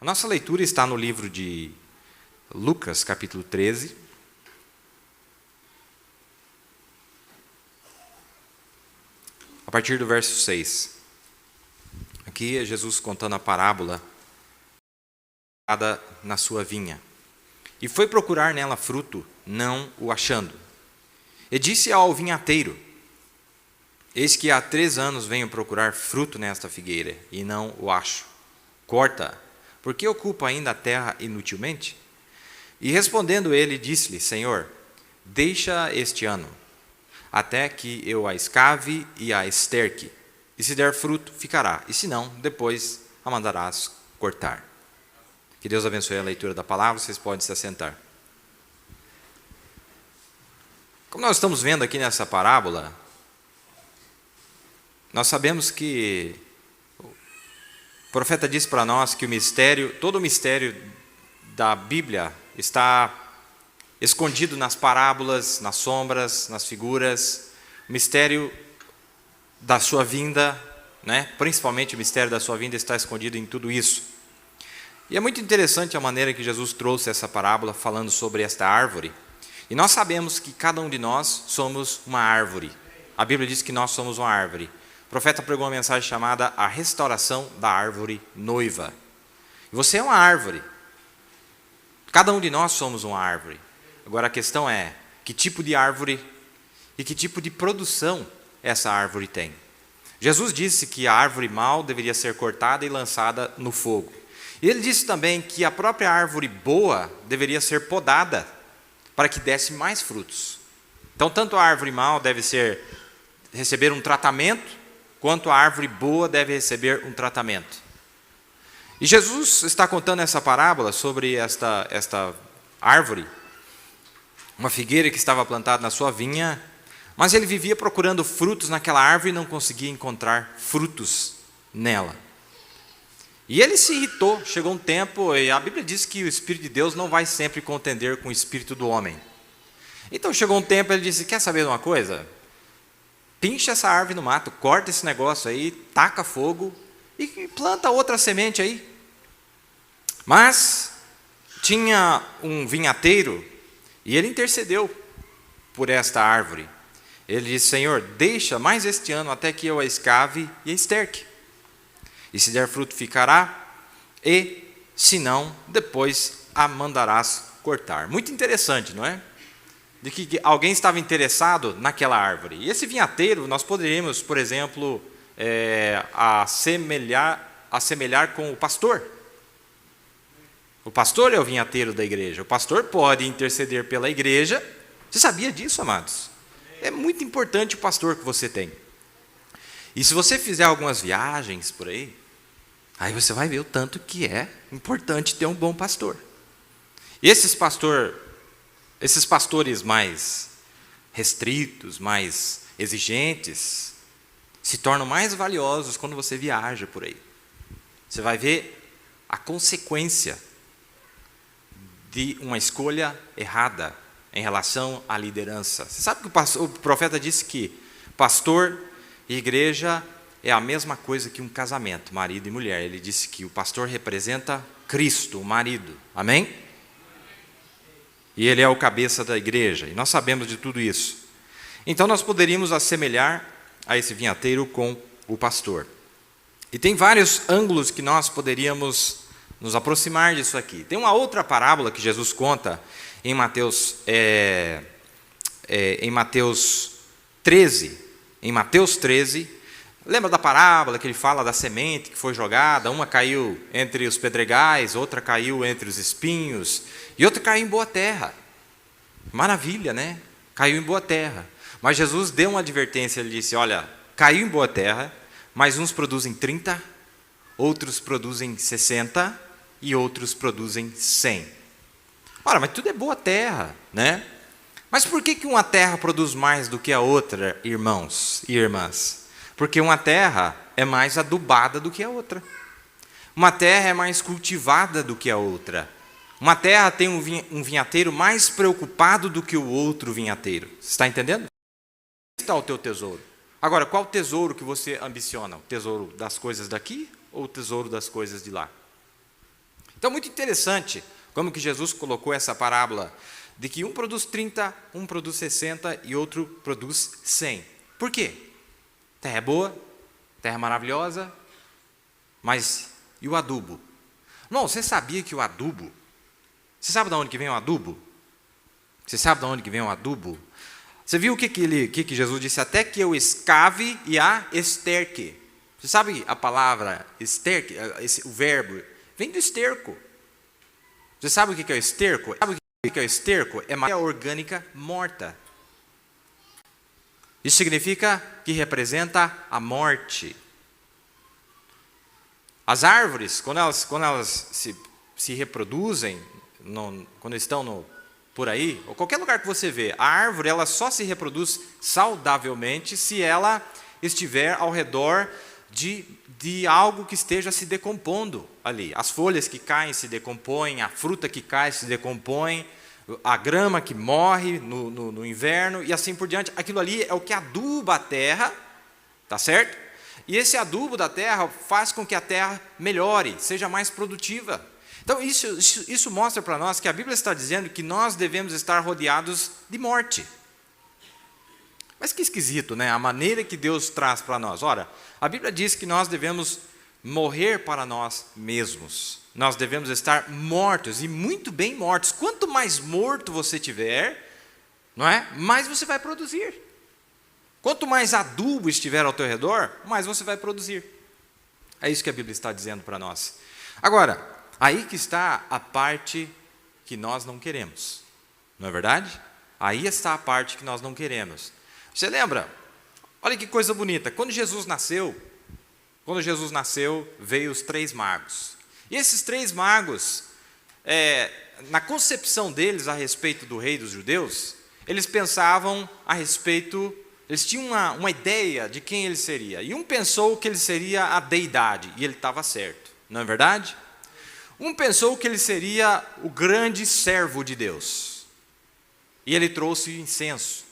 A nossa leitura está no livro de Lucas, capítulo 13. A partir do verso 6. Aqui é Jesus contando a parábola na sua vinha. E foi procurar nela fruto, não o achando. E disse ao vinhateiro: eis que há 3 anos venho procurar fruto nesta figueira, e não o acho. Corta, porque ocupa ainda a terra inutilmente? E respondendo ele, disse-lhe: Senhor, deixa este ano, até que eu a escave e a esterque. E se der fruto, ficará, e se não, depois a mandarás cortar. Que Deus abençoe a leitura da palavra, vocês podem se assentar. Como nós estamos vendo aqui nessa parábola, nós sabemos que o profeta diz para nós que todo o mistério da Bíblia está escondido nas parábolas, nas sombras, nas figuras. O mistério da sua vinda, principalmente o mistério da sua vinda está escondido em tudo isso. E é muito interessante a maneira que Jesus trouxe essa parábola falando sobre esta árvore. E nós sabemos que cada um de nós somos uma árvore. A Bíblia diz que nós somos uma árvore. O profeta pregou uma mensagem chamada A Restauração da Árvore Noiva. E você é uma árvore. Cada um de nós somos uma árvore. Agora a questão é, que tipo de árvore e que tipo de produção essa árvore tem? Jesus disse que a árvore mal deveria ser cortada e lançada no fogo. E ele disse também que a própria árvore boa deveria ser podada para que desse mais frutos. Então, tanto a árvore mal deve receber um tratamento, quanto a árvore boa deve receber um tratamento. E Jesus está contando essa parábola sobre esta árvore, uma figueira que estava plantada na sua vinha, mas ele vivia procurando frutos naquela árvore e não conseguia encontrar frutos nela. E ele se irritou, chegou um tempo, e a Bíblia diz que o Espírito de Deus não vai sempre contender com o Espírito do homem. Então chegou um tempo, ele disse: quer saber de uma coisa? Pincha essa árvore no mato, corta esse negócio aí, taca fogo e planta outra semente aí. Mas tinha um vinhateiro e ele intercedeu por esta árvore. Ele disse: Senhor, deixa mais este ano até que eu a escave e a esterque. E se der fruto, ficará, e se não, depois a mandarás cortar. Muito interessante, não é? De que alguém estava interessado naquela árvore. E esse vinhateiro, nós poderíamos, por exemplo, assemelhar com o pastor. O pastor é o vinhateiro da igreja. O pastor pode interceder pela igreja. Você sabia disso, amados? É muito importante o pastor que você tem. E se você fizer algumas viagens por aí você vai ver o tanto que é importante ter um bom pastor. E esses pastores mais restritos, mais exigentes, se tornam mais valiosos quando você viaja por aí. Você vai ver a consequência de uma escolha errada em relação à liderança. Você sabe que o profeta disse que pastor e igreja é a mesma coisa que um casamento, marido e mulher. Ele disse que o pastor representa Cristo, o marido. Amém? E ele é o cabeça da igreja. E nós sabemos de tudo isso. Então nós poderíamos assemelhar a esse vinhateiro com o pastor. E tem vários ângulos que nós poderíamos nos aproximar disso aqui. Tem uma outra parábola que Jesus conta em Mateus 13. Em Mateus 13, lembra da parábola que ele fala da semente que foi jogada? Uma caiu entre os pedregais, outra caiu entre os espinhos, e outra caiu em boa terra. Maravilha, né? Caiu em boa terra. Mas Jesus deu uma advertência, ele disse: olha, caiu em boa terra, mas uns produzem 30, outros produzem 60 e outros produzem 100. Ora, mas tudo é boa terra, né? Mas por que uma terra produz mais do que a outra, irmãos e irmãs? Porque uma terra é mais adubada do que a outra. Uma terra é mais cultivada do que a outra. Uma terra tem um vinhateiro mais preocupado do que o outro vinhateiro. Você está entendendo? Onde está o teu tesouro? Agora, qual tesouro que você ambiciona? O tesouro das coisas daqui ou o tesouro das coisas de lá? Então, muito interessante como que Jesus colocou essa parábola de que um produz 30, um produz 60 e outro produz 100. Por quê? Terra é boa, terra é maravilhosa, mas e o adubo? Não, você sabia que o adubo... Você sabe de onde que vem o adubo? Você sabe de onde que vem o adubo? Você viu o que Jesus disse? Até que eu escave e a esterque. Você sabe a palavra esterque, o verbo, vem do esterco. Você sabe o que é o esterco? Sabe o que é o esterco? É matéria orgânica morta. Isso significa que representa a morte. As árvores, quando elas se reproduzem, quando estão por aí, ou qualquer lugar que você vê, a árvore ela só se reproduz saudavelmente se ela estiver ao redor de algo que esteja se decompondo ali. As folhas que caem se decompõem, a fruta que cai se decompõe, a grama que morre no inverno e assim por diante. Aquilo ali é o que aduba a terra, tá certo? E esse adubo da terra faz com que a terra melhore, seja mais produtiva. Então isso mostra para nós que a Bíblia está dizendo que nós devemos estar rodeados de morte. Mas que esquisito, né? A maneira que Deus traz para nós. Ora, a Bíblia diz que nós devemos morrer para nós mesmos. Nós devemos estar mortos, e muito bem mortos. Quanto mais morto você tiver, não é? Mais você vai produzir. Quanto mais adubo estiver ao teu redor, mais você vai produzir. É isso que a Bíblia está dizendo para nós. Agora, aí que está a parte que nós não queremos. Não é verdade? Aí está a parte que nós não queremos. Você lembra? Olha que coisa bonita. Quando Jesus nasceu, veio os 3 magos. E esses 3 magos, na concepção deles a respeito do rei dos judeus, eles pensavam a respeito, eles tinham uma ideia de quem ele seria. E um pensou que ele seria a deidade, e ele estava certo. Não é verdade? Um pensou que ele seria o grande servo de Deus. E ele trouxe incenso.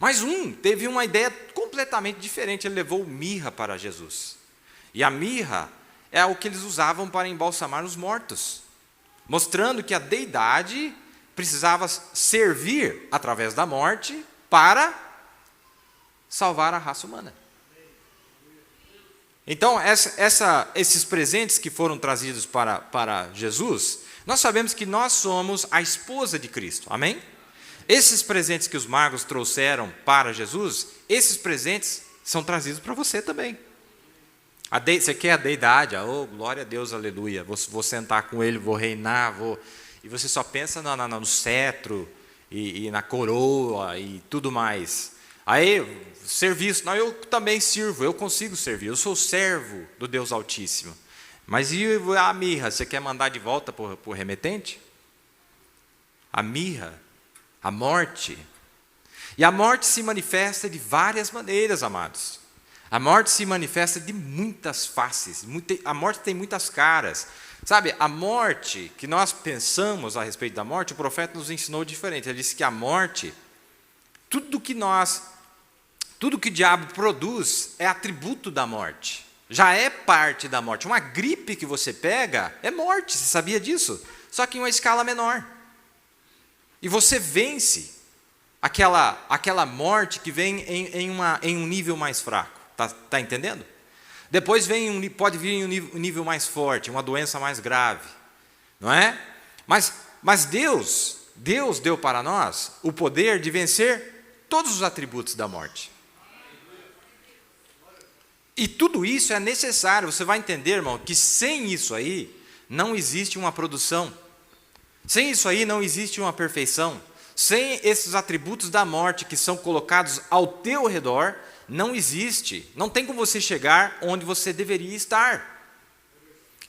Mas um teve uma ideia completamente diferente, ele levou mirra para Jesus. E a mirra é o que eles usavam para embalsamar os mortos, mostrando que a deidade precisava servir através da morte para salvar a raça humana. Então, esses presentes que foram trazidos para Jesus, nós sabemos que nós somos a esposa de Cristo, amém? Esses presentes que os magos trouxeram para Jesus, esses presentes são trazidos para você também. Você quer a deidade? Oh, glória a Deus, aleluia. Vou sentar com ele, vou reinar, e você só pensa no cetro e na coroa e tudo mais. Aí, serviço, não, eu também sirvo, eu consigo servir, eu sou servo do Deus Altíssimo. Mas e a mirra, você quer mandar de volta para o remetente? A mirra, a morte. E a morte se manifesta de várias maneiras, amados. A morte se manifesta de muitas faces, a morte tem muitas caras. Sabe, a morte, que nós pensamos a respeito da morte, o profeta nos ensinou diferente. Ele disse que a morte, tudo que o diabo produz é atributo da morte. Já é parte da morte. Uma gripe que você pega é morte, você sabia disso? Só que em uma escala menor. E você vence aquela morte que vem em um nível mais fraco. Tá entendendo? Depois pode vir em um nível mais forte, uma doença mais grave. Não é? Mas Deus deu para nós o poder de vencer todos os atributos da morte. E tudo isso é necessário. Você vai entender, irmão, que sem isso aí não existe uma produção. Sem isso aí não existe uma perfeição. Sem esses atributos da morte que são colocados ao teu redor, não existe. Não tem como você chegar onde você deveria estar.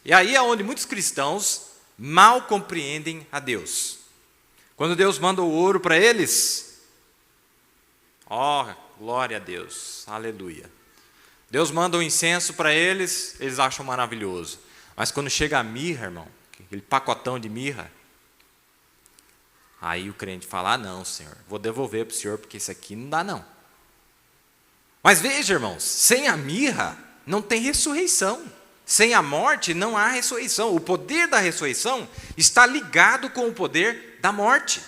E aí é onde muitos cristãos mal compreendem a Deus. Quando Deus manda o ouro para eles, glória a Deus, aleluia. Deus manda o incenso para eles, eles acham maravilhoso. Mas quando chega a mirra, irmão, aquele pacotão de mirra, aí o crente fala, não, Senhor, vou devolver para o Senhor, porque isso aqui não dá não. Mas veja, irmãos, sem a mirra não tem ressurreição. Sem a morte não há ressurreição. O poder da ressurreição está ligado com o poder da morte.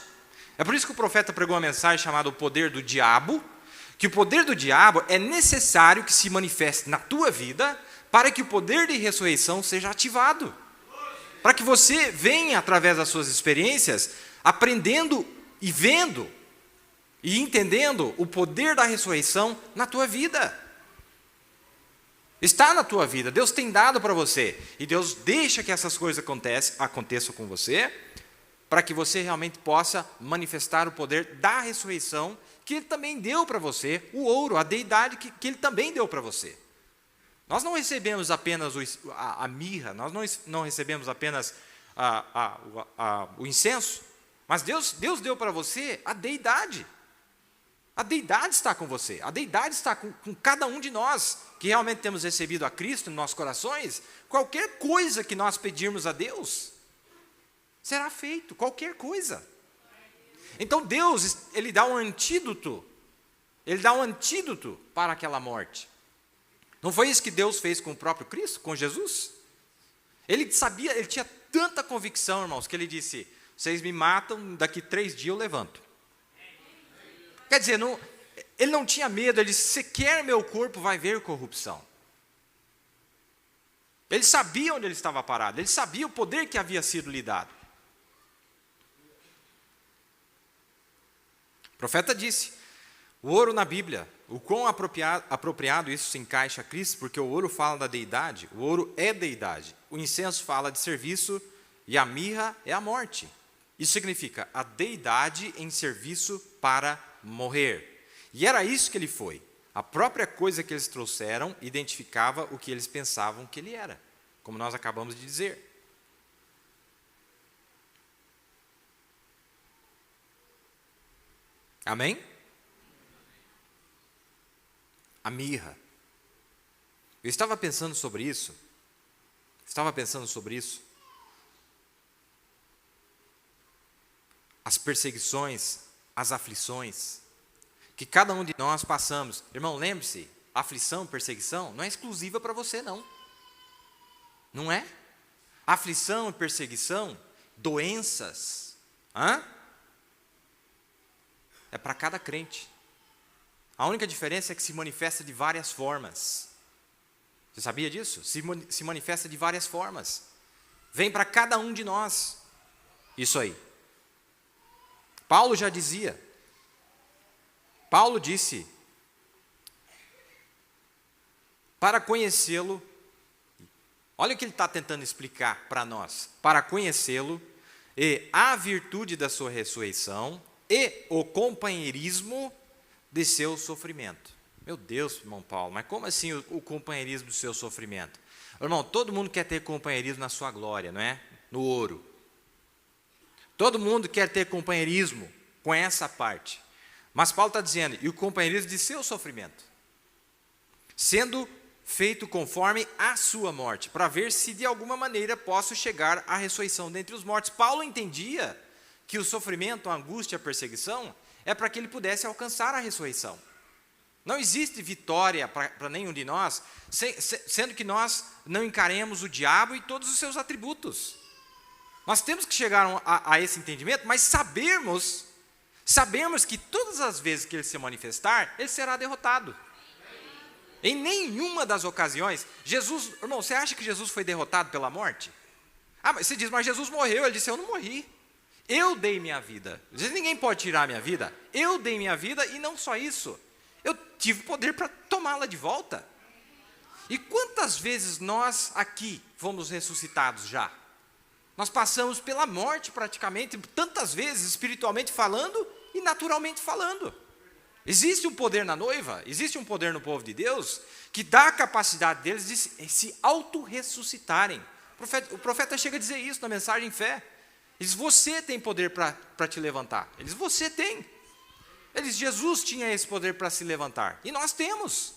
É por isso que o profeta pregou uma mensagem chamada o poder do diabo, que o poder do diabo é necessário que se manifeste na tua vida para que o poder de ressurreição seja ativado. Para que você venha, através das suas experiências, aprendendo e vendo e entendendo o poder da ressurreição na tua vida. Está na tua vida, Deus tem dado para você. E Deus deixa que essas coisas aconteçam com você, para que você realmente possa manifestar o poder da ressurreição, que Ele também deu para você, o ouro, a deidade que Ele também deu para você. Nós não recebemos apenas a mirra, nós não recebemos apenas o incenso, mas Deus deu para você a deidade. A deidade está com você, a deidade está com cada um de nós, que realmente temos recebido a Cristo em nossos corações. Qualquer coisa que nós pedirmos a Deus, será feito, qualquer coisa. Então Deus, Ele dá um antídoto para aquela morte. Não foi isso que Deus fez com o próprio Cristo, com Jesus? Ele sabia, Ele tinha tanta convicção, irmãos, que Ele disse, vocês me matam, daqui 3 dias eu levanto. Quer dizer, Ele não tinha medo, Ele disse, se quer meu corpo, vai ver corrupção. Ele sabia onde Ele estava parado, Ele sabia o poder que havia sido lhe dado. O profeta disse, o ouro na Bíblia, o quão apropriado isso se encaixa a Cristo, porque o ouro fala da deidade, o ouro é deidade, o incenso fala de serviço e a mirra é a morte. Isso significa a deidade em serviço para morrer. E era isso que ele foi. A própria coisa que eles trouxeram identificava o que eles pensavam que ele era, como nós acabamos de dizer. Amém? A mirra. Eu estava pensando sobre isso. As perseguições, as aflições, que cada um de nós passamos. Irmão, lembre-se, aflição, perseguição, não é exclusiva para você, não. Não é? Aflição e perseguição, doenças, é para cada crente. A única diferença é que se manifesta de várias formas. Você sabia disso? Se manifesta de várias formas. Vem para cada um de nós. Isso aí. Paulo já dizia. Paulo disse, para conhecê-lo, olha o que ele está tentando explicar para nós. Para conhecê-lo e a virtude da sua ressurreição e o companheirismo de seu sofrimento. Meu Deus, irmão Paulo, mas como assim o companheirismo do seu sofrimento? Irmão, todo mundo quer ter companheirismo na sua glória, não é? No ouro. Todo mundo quer ter companheirismo com essa parte. Mas Paulo está dizendo, e o companheirismo de seu sofrimento, sendo feito conforme a sua morte, para ver se de alguma maneira posso chegar à ressurreição dentre os mortos. Paulo entendia que o sofrimento, a angústia, a perseguição, é para que ele pudesse alcançar a ressurreição. Não existe vitória para nenhum de nós, sendo que nós não encaremos o diabo e todos os seus atributos. Nós temos que chegar a esse entendimento, mas sabermos que todas as vezes que ele se manifestar, ele será derrotado. Em nenhuma das ocasiões, Jesus, irmão, você acha que Jesus foi derrotado pela morte? Mas você diz, mas Jesus morreu. Ele disse, eu não morri. Eu dei minha vida. Ninguém pode tirar a minha vida. Eu dei minha vida e não só isso. Eu tive poder para tomá-la de volta. E quantas vezes nós aqui fomos ressuscitados já? Nós passamos pela morte praticamente, tantas vezes, espiritualmente falando e naturalmente falando. Existe um poder na noiva, existe um poder no povo de Deus, que dá a capacidade deles de se auto-ressuscitarem. O profeta chega a dizer isso na mensagem em fé. Ele diz, você tem poder para te levantar. Ele diz, você tem. Ele diz, Jesus tinha esse poder para se levantar. E nós temos.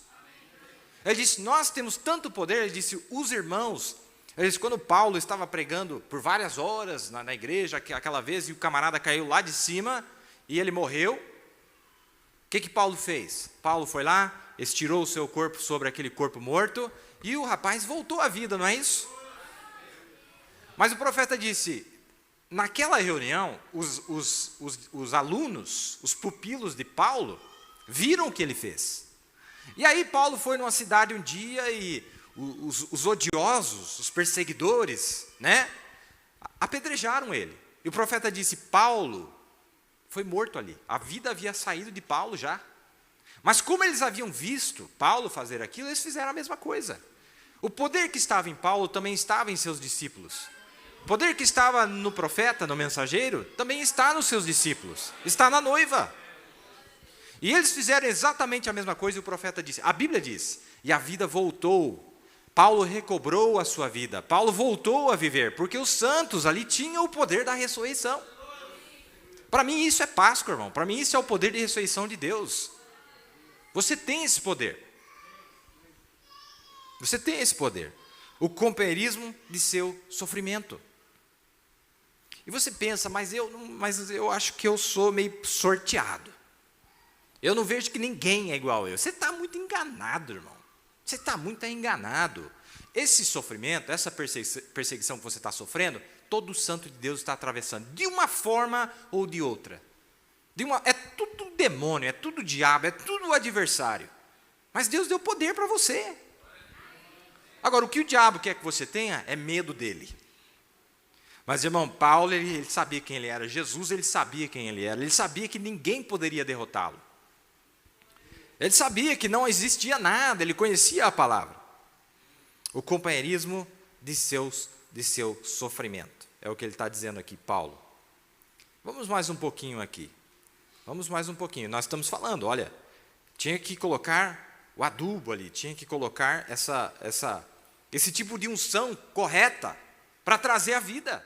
Ele disse, nós temos tanto poder. Ele disse, os irmãos. Ele disse, quando Paulo estava pregando por várias horas na igreja, aquela vez, e o camarada caiu lá de cima, e ele morreu. O que Paulo fez? Paulo foi lá, estirou o seu corpo sobre aquele corpo morto, E o rapaz voltou à vida, não é isso? Mas o profeta disse, naquela reunião, os alunos, os pupilos de Paulo, viram o que ele fez. E aí Paulo foi numa cidade um dia e os odiosos, os perseguidores, né, apedrejaram ele. E o profeta disse, Paulo foi morto ali. A vida havia saído de Paulo já. Mas como eles haviam visto Paulo fazer aquilo, eles fizeram a mesma coisa. O poder que estava em Paulo também estava em seus discípulos. O poder que estava no profeta, no mensageiro, também está nos seus discípulos. Está na noiva. E eles fizeram exatamente a mesma coisa e o profeta disse. A Bíblia diz, e a vida voltou. Paulo recobrou a sua vida. Paulo voltou a viver, porque os santos ali tinham o poder da ressurreição. Para mim isso é Páscoa, irmão. Para mim isso é o poder de ressurreição de Deus. Você tem esse poder. Você tem esse poder. O companheirismo de seu sofrimento. E você pensa, mas eu acho que eu sou meio sorteado. Eu não vejo que ninguém é igual a eu. Você está muito enganado, irmão. Você está muito enganado. Esse sofrimento, essa perseguição que você está sofrendo, todo santo de Deus está atravessando, de uma forma ou de outra. É tudo demônio, é tudo diabo, é tudo adversário. Mas Deus deu poder para você. Agora, o que o diabo quer que você tenha é medo dele. Mas, irmão, Paulo, ele sabia quem ele era. Jesus, ele sabia quem ele era. Ele sabia que ninguém poderia derrotá-lo. Ele sabia que não existia nada, ele conhecia a palavra. O companheirismo de seu sofrimento. É o que ele está dizendo aqui, Paulo. Vamos mais um pouquinho aqui. Vamos mais um pouquinho. Nós estamos falando, olha, tinha que colocar o adubo ali, tinha que colocar esse tipo de unção correta para trazer a vida.